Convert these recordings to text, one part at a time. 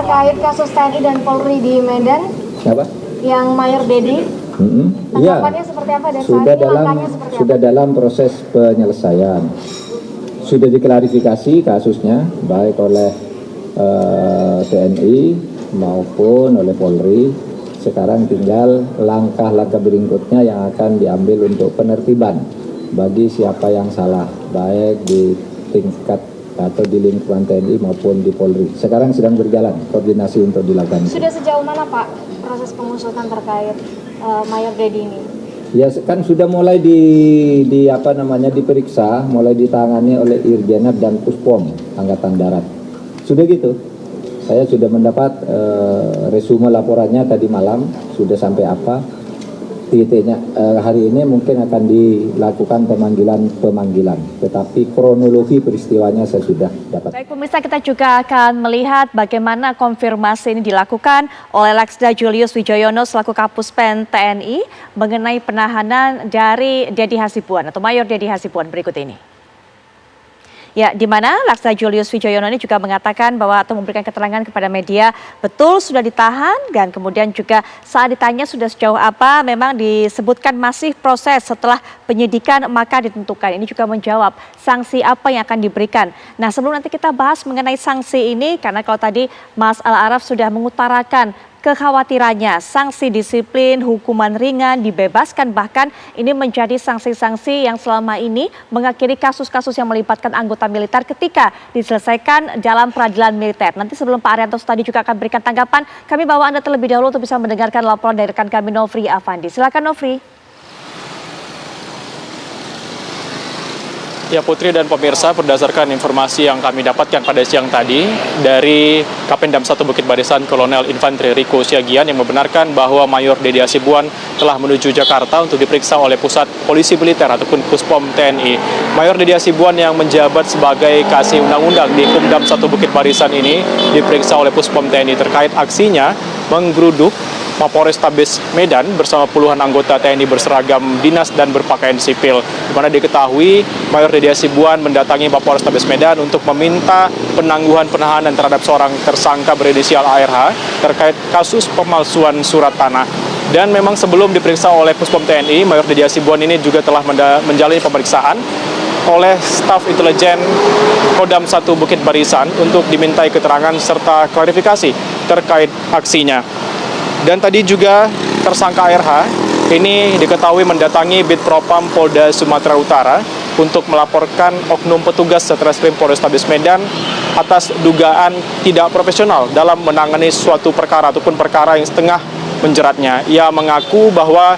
terkait kasus TNI dan Polri di Medan. Siapa? Yang Mayor Dedi. Iya. Tanggapannya seperti apa dan Sudah saat ini dalam langkahnya seperti apa? sudah dalam proses penyelesaian. Sudah diklarifikasi kasusnya baik oleh TNI maupun oleh Polri. Sekarang tinggal langkah-langkah berikutnya yang akan diambil untuk penertiban bagi siapa yang salah, baik di tingkat atau di lingkungan TNI maupun di Polri. Sekarang sedang berjalan koordinasi untuk dilakukan. Sudah sejauh mana Pak proses pengusutan terkait Mayor Dedi ini? Ya kan sudah mulai diperiksa, mulai ditangani oleh Irjenab dan Puspom Angkatan Darat. Sudah gitu. Saya sudah mendapat resume laporannya tadi malam, sudah sampai apa titiknya. Hari ini mungkin akan dilakukan pemanggilan, tetapi kronologi peristiwanya saya sudah dapat. Baik pemirsa, kita juga akan melihat bagaimana konfirmasi ini dilakukan oleh Laksda Julius Wijoyono selaku Kapuspen TNI mengenai penahanan dari Dedi Hasibuan atau Mayor Dedi Hasibuan berikut ini. Ya, di mana Laksda Julius Wijoyono ini juga mengatakan bahwa atau memberikan keterangan kepada media betul sudah ditahan dan kemudian juga saat ditanya sudah sejauh apa memang disebutkan masih proses setelah penyidikan maka ditentukan. Ini juga menjawab sanksi apa yang akan diberikan. Nah sebelum nanti kita bahas mengenai sanksi ini karena kalau tadi Mas Al-Araf sudah mengutarakan kekhawatirannya sanksi disiplin, hukuman ringan, dibebaskan bahkan ini menjadi sanksi-sanksi yang selama ini mengakhiri kasus-kasus yang melibatkan anggota militer ketika diselesaikan dalam peradilan militer. Nanti sebelum Pak Arianto tadi juga akan berikan tanggapan, kami bawa Anda terlebih dahulu untuk bisa mendengarkan laporan dari rekan kami Nofri Afandi. Silakan Nofri. Ya Putri dan pemirsa, berdasarkan informasi yang kami dapatkan pada siang tadi dari Kapendam 1 Bukit Barisan Kolonel Infanteri Riko Siagian yang membenarkan bahwa Mayor Dedi Hasibuan telah menuju Jakarta untuk diperiksa oleh Pusat Polisi Militer ataupun Puspom TNI. Mayor Dedi Hasibuan yang menjabat sebagai Kasih Undang-Undang di Kumdam 1 Bukit Barisan ini diperiksa oleh Puspom TNI terkait aksinya menggeruduk Mapolrestabes Medan bersama puluhan anggota TNI berseragam dinas dan berpakaian sipil. Di mana diketahui Mayor Dedi Hasibuan mendatangi Mapolrestabes Medan untuk meminta penangguhan penahanan terhadap seorang tersangka berinisial ARH terkait kasus pemalsuan surat tanah. Dan memang sebelum diperiksa oleh Puspom TNI, Mayor Dedi Hasibuan ini juga telah menjalani pemeriksaan oleh staf intelijen Kodam 1 Bukit Barisan untuk dimintai keterangan serta klarifikasi terkait aksinya. Dan tadi juga tersangka ARH ini diketahui mendatangi Bid Propam Polda Sumatera Utara untuk melaporkan oknum petugas Satreskrim Polrestabes Medan atas dugaan tidak profesional dalam menangani suatu perkara ataupun perkara yang setengah menjeratnya. Ia mengaku bahwa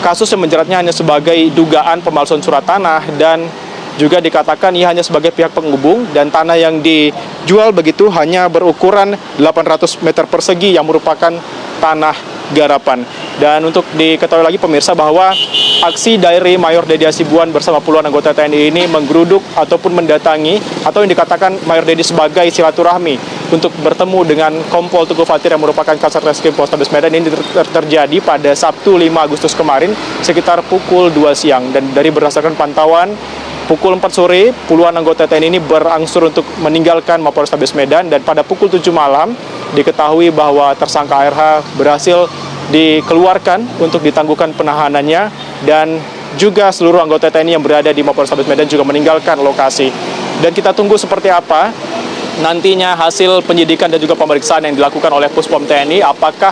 kasus yang menjeratnya hanya sebagai dugaan pemalsuan surat tanah dan juga dikatakan ia hanya sebagai pihak penghubung dan tanah yang dijual begitu hanya berukuran 800 meter persegi yang merupakan tanah garapan. Dan untuk diketahui lagi pemirsa bahwa aksi dari Mayor Dedi Hasibuan bersama puluhan anggota TNI ini menggeruduk ataupun mendatangi atau yang dikatakan Mayor Dedi sebagai silaturahmi untuk bertemu dengan Kompol Teguh Fatir yang merupakan Kasat Reskrim Polrestabes Medan ini terjadi pada Sabtu 5 Agustus kemarin sekitar pukul 2 siang. Dan dari berdasarkan pantauan pukul 4 sore, puluhan anggota TNI ini berangsur untuk meninggalkan Mapolrestabes Medan dan pada pukul 7 malam diketahui bahwa tersangka ARH berhasil dikeluarkan untuk ditangguhkan penahanannya dan juga seluruh anggota TNI yang berada di Mapolrestabes Medan juga meninggalkan lokasi. Dan kita tunggu seperti apa nantinya hasil penyidikan dan juga pemeriksaan yang dilakukan oleh Puspom TNI, apakah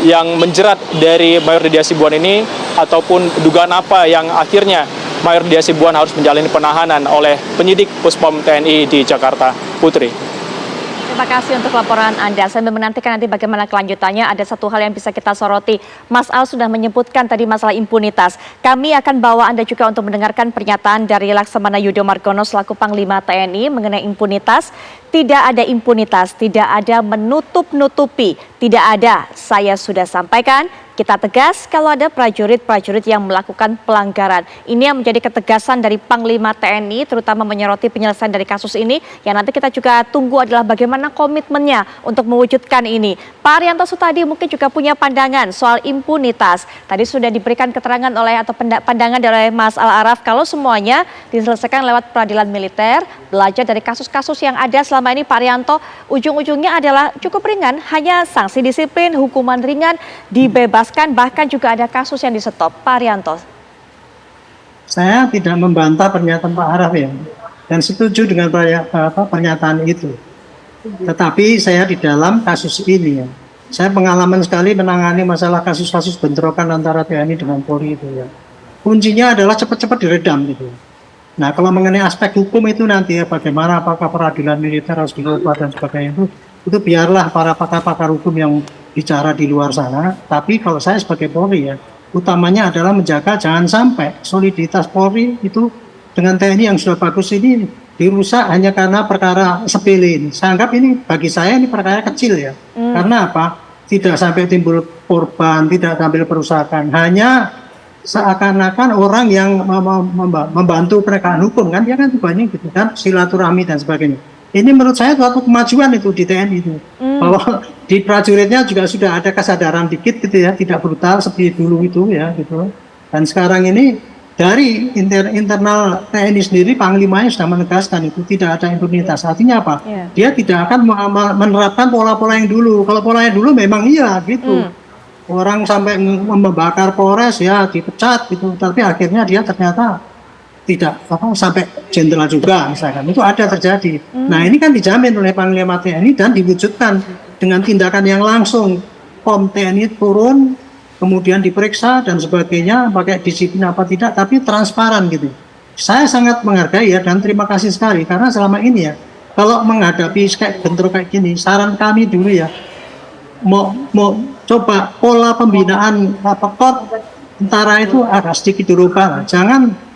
yang menjerat dari Mayor Dedi Hasibuan ini ataupun dugaan apa yang akhirnya Mayor Dedi Hasibuan harus menjalani penahanan oleh penyidik Puspom TNI di Jakarta. Putri. Terima kasih untuk laporan Anda. Sambil menantikan nanti bagaimana kelanjutannya, ada satu hal yang bisa kita soroti. Mas Al sudah menyebutkan tadi masalah impunitas. Kami akan bawa Anda juga untuk mendengarkan pernyataan dari Laksamana Yudo Margono selaku Panglima TNI mengenai impunitas. Tidak ada impunitas, tidak ada menutup-nutupi, tidak ada. Saya sudah sampaikan, Kita tegas kalau ada prajurit-prajurit yang melakukan pelanggaran. Ini yang menjadi ketegasan dari Panglima TNI, terutama menyoroti penyelesaian dari kasus ini. Yang nanti kita juga tunggu adalah bagaimana komitmennya untuk mewujudkan ini. Pak Arianto Sutadi mungkin juga punya pandangan soal impunitas. Tadi sudah diberikan keterangan atau pandangan dari Mas Al-Araf kalau semuanya diselesaikan lewat peradilan militer, belajar dari kasus-kasus yang ada selama ini Pak Arianto, ujung-ujungnya adalah cukup ringan, hanya sanksi disiplin, hukuman ringan, dibebaskan, bahkan juga ada kasus yang di-stop. Pak Arianto. Saya tidak membantah pernyataan Pak Araf ya, dan setuju dengan pernyataan itu. Tetapi saya di dalam kasus ini ya, saya pengalaman sekali menangani masalah kasus-kasus bentrokan antara TNI dengan Polri itu ya. Kuncinya adalah cepat-cepat diredam gitu. Nah, kalau mengenai aspek hukum itu nanti ya, bagaimana apakah peradilan militer harus diubah dan sebagainya itu biarlah para pakar-pakar hukum yang bicara di luar sana. Tapi kalau saya sebagai Polri ya, utamanya adalah menjaga jangan sampai soliditas Polri itu dengan TNI yang sudah bagus ini dirusak hanya karena perkara sepele ini. Saya anggap ini, bagi saya ini perkara kecil ya. Karena apa? Tidak sampai timbul korban, tidak sampai perusakan. Hanya seakan-akan orang yang membantu penegakan hukum kan, dia kan banyak gitu kan, silaturahmi dan sebagainya. Ini menurut saya suatu kemajuan itu di TNI itu, bahwa di prajuritnya juga sudah ada kesadaran dikit gitu ya, tidak brutal seperti dulu itu ya gitu. Dan sekarang ini dari internal TNI sendiri, Panglimanya sudah menegaskan itu tidak ada impunitas. Artinya apa? Dia tidak akan menerapkan pola-pola yang dulu. Kalau pola yang dulu memang iya gitu. Orang sampai membakar Polres ya dipecat gitu, tapi akhirnya dia ternyata tidak sampai jenderal juga misalkan, itu ada terjadi. Nah ini kan dijamin oleh Panglima TNI dan diwujudkan dengan tindakan yang langsung. POM TNI turun, kemudian diperiksa dan sebagainya, pakai disiplin apa tidak, tapi transparan gitu. Saya sangat menghargai ya dan terima kasih sekali karena selama ini ya, kalau menghadapi kayak bentrok kayak gini, saran kami dulu ya, mau coba pola pembinaan tentara itu agak sedikit dirubah. Jangan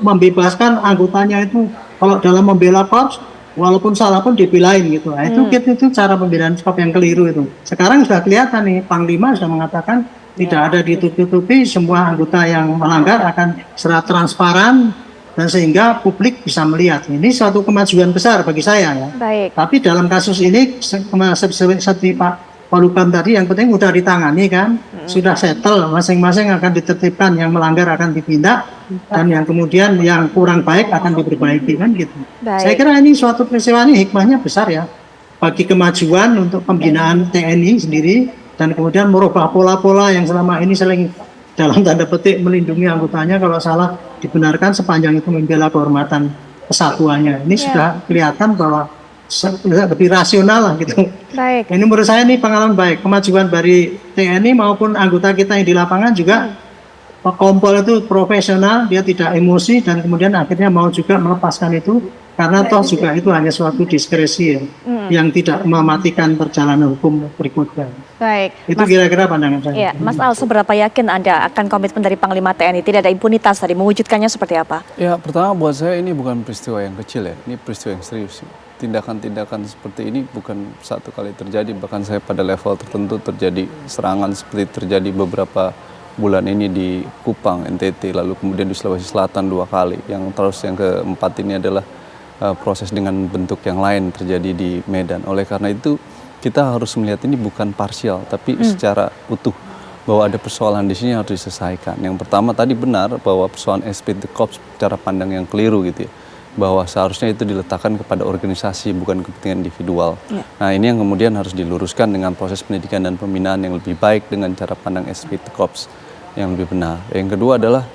membebaskan anggotanya itu kalau dalam membela korps walaupun salah pun dibelain gitu. Nah, itu cara pembinaan skop yang keliru itu. Sekarang sudah kelihatan nih, Panglima sudah mengatakan tidak ada ditutup-tutupi, semua anggota yang melanggar akan secara transparan dan sehingga publik bisa melihat. Ini suatu kemajuan besar bagi saya ya. Baik. Tapi dalam kasus ini seperti Pak Polhukam tadi, yang penting udah ditangani kan, sudah settle, masing-masing akan ditertibkan, yang melanggar akan ditindak, dan yang kemudian yang kurang baik akan diperbaiki kan gitu. Baik. Saya kira ini suatu peristiwa ini hikmahnya besar ya, bagi kemajuan untuk pembinaan TNI sendiri, dan kemudian merubah pola-pola yang selama ini sering dalam tanda petik melindungi anggotanya, kalau salah dibenarkan sepanjang itu membela kehormatan kesatuannya. Ini sudah kelihatan bahwa lebih rasional lah gitu. Baik. Ini menurut saya ini pengalaman baik, kemajuan dari TNI maupun anggota kita yang di lapangan juga. Pak Kompol itu profesional, dia tidak emosi dan kemudian akhirnya mau juga melepaskan itu karena toh juga itu hanya suatu diskresi ya, yang tidak mematikan perjalanan hukum berikutnya. Baik. Itu kira-kira pandangan saya. Ya, Mas Al, seberapa yakin Anda akan komitmen dari Panglima TNI tidak ada impunitas tadi, mewujudkannya seperti apa? Ya, pertama buat saya ini bukan peristiwa yang kecil ya, ini peristiwa yang serius. Tindakan-tindakan seperti ini bukan satu kali terjadi, bahkan saya pada level tertentu terjadi serangan seperti terjadi beberapa bulan ini di Kupang, NTT, lalu kemudian di Sulawesi Selatan 2 kali. Yang terus yang keempat ini adalah proses dengan bentuk yang lain terjadi di Medan. Oleh karena itu kita harus melihat ini bukan parsial, tapi secara utuh, bahwa ada persoalan di sini yang harus diselesaikan. Yang pertama tadi benar bahwa persoalan esprit de corps cara pandang yang keliru gitu ya, bahwa seharusnya itu diletakkan kepada organisasi bukan kepentingan individual. Nah ini yang kemudian harus diluruskan dengan proses pendidikan dan pembinaan yang lebih baik dengan cara pandang esprit de corps yang lebih benar. Yang kedua adalah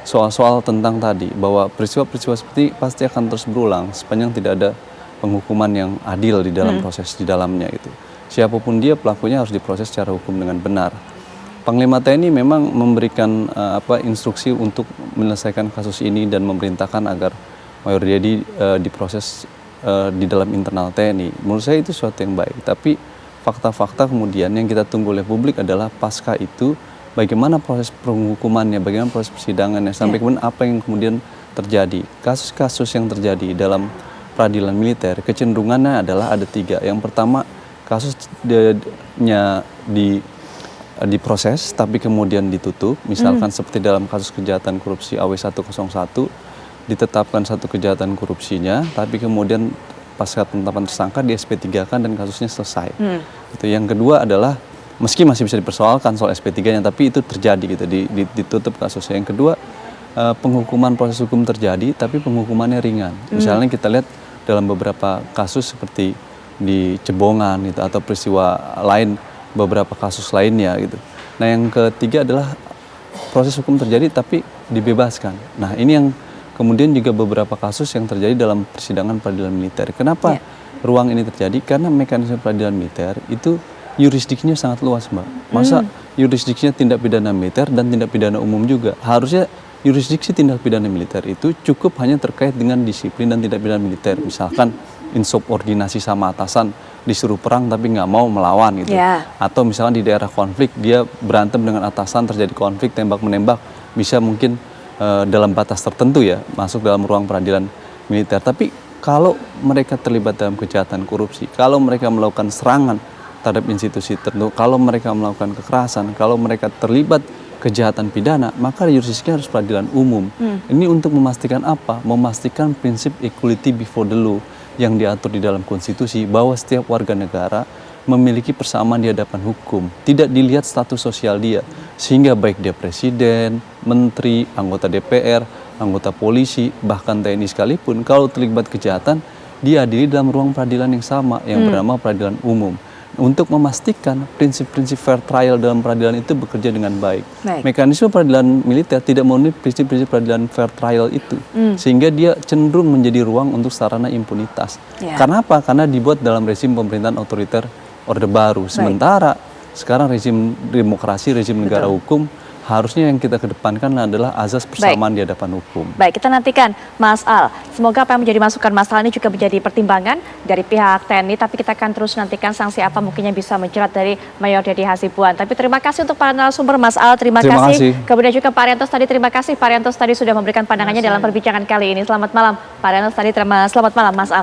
soal-soal tentang tadi bahwa peristiwa-peristiwa seperti pasti akan terus berulang sepanjang tidak ada penghukuman yang adil di dalam proses di dalamnya itu. Siapapun dia, pelakunya harus diproses secara hukum dengan benar. Panglima TNI memang memberikan instruksi untuk menyelesaikan kasus ini dan memerintahkan agar Mayor Dedi diproses di dalam internal TNI. Menurut saya itu suatu yang baik. Tapi fakta-fakta kemudian yang kita tunggu oleh publik adalah pasca itu bagaimana proses penghukumannya, bagaimana proses persidangannya, sampai kemudian apa yang kemudian terjadi. Kasus-kasus yang terjadi dalam peradilan militer kecenderungannya adalah ada 3. Yang pertama kasusnya diproses tapi kemudian ditutup, misalkan seperti dalam kasus kejahatan korupsi AW101 ditetapkan satu kejahatan korupsinya, tapi kemudian pasca penetapan tersangka di SP3-kan dan kasusnya selesai. Itu yang kedua adalah meski masih bisa dipersoalkan soal SP3-nya, tapi itu terjadi gitu, ditutup kasusnya. Yang kedua, penghukuman proses hukum terjadi, tapi penghukumannya ringan. Misalnya kita lihat dalam beberapa kasus seperti di Cebongan gitu, atau peristiwa lain, beberapa kasus lainnya gitu. Nah yang ketiga adalah proses hukum terjadi tapi dibebaskan. Nah ini yang kemudian juga beberapa kasus yang terjadi dalam persidangan peradilan militer. Kenapa ruang ini terjadi? Karena mekanisme peradilan militer itu yurisdiksinya sangat luas, Mbak. Masa yurisdiksinya tindak pidana militer dan tindak pidana umum juga. Harusnya yurisdiksi tindak pidana militer itu cukup hanya terkait dengan disiplin dan tindak pidana militer. Misalkan insubordinasi sama atasan, disuruh perang tapi nggak mau melawan gitu. Atau misalkan di daerah konflik dia berantem dengan atasan, terjadi konflik tembak-menembak, bisa mungkin dalam batas tertentu ya masuk dalam ruang peradilan militer. Tapi kalau mereka terlibat dalam kejahatan korupsi, kalau mereka melakukan serangan terhadap institusi tertentu, kalau mereka melakukan kekerasan, kalau mereka terlibat kejahatan pidana, maka yurisdiksinya harus peradilan umum. Ini untuk memastikan apa? Memastikan prinsip equality before the law yang diatur di dalam konstitusi, bahwa setiap warga negara memiliki persamaan di hadapan hukum, tidak dilihat status sosial dia, sehingga baik dia presiden, menteri, anggota DPR, anggota polisi, bahkan TNI sekalipun, kalau terlibat kejahatan, diadili dalam ruang peradilan yang sama, yang bernama peradilan umum. Untuk memastikan prinsip-prinsip fair trial dalam peradilan itu bekerja dengan baik. Mekanisme peradilan militer tidak memenuhi prinsip-prinsip peradilan fair trial itu, sehingga dia cenderung menjadi ruang untuk sarana impunitas. Karena apa? Karena dibuat dalam rezim pemerintahan otoriter Orde Baru. Sementara sekarang rezim demokrasi, rezim negara hukum, harusnya yang kita kedepankan adalah azas persamaan di hadapan hukum. Baik, kita nantikan Mas Al. Semoga apa yang menjadi masukan Mas Al ini juga menjadi pertimbangan dari pihak TNI, tapi kita akan terus nantikan sanksi apa mungkin yang bisa menjerat dari Mayor Dedi Hasibuan. Tapi terima kasih untuk para narasumber, Mas Al, terima kasih. Kemudian juga Pak Ariantos tadi, terima kasih Pak Ariantos tadi sudah memberikan pandangannya dalam perbincangan kali ini. Selamat malam Pak Ariantos tadi, selamat malam Mas Al.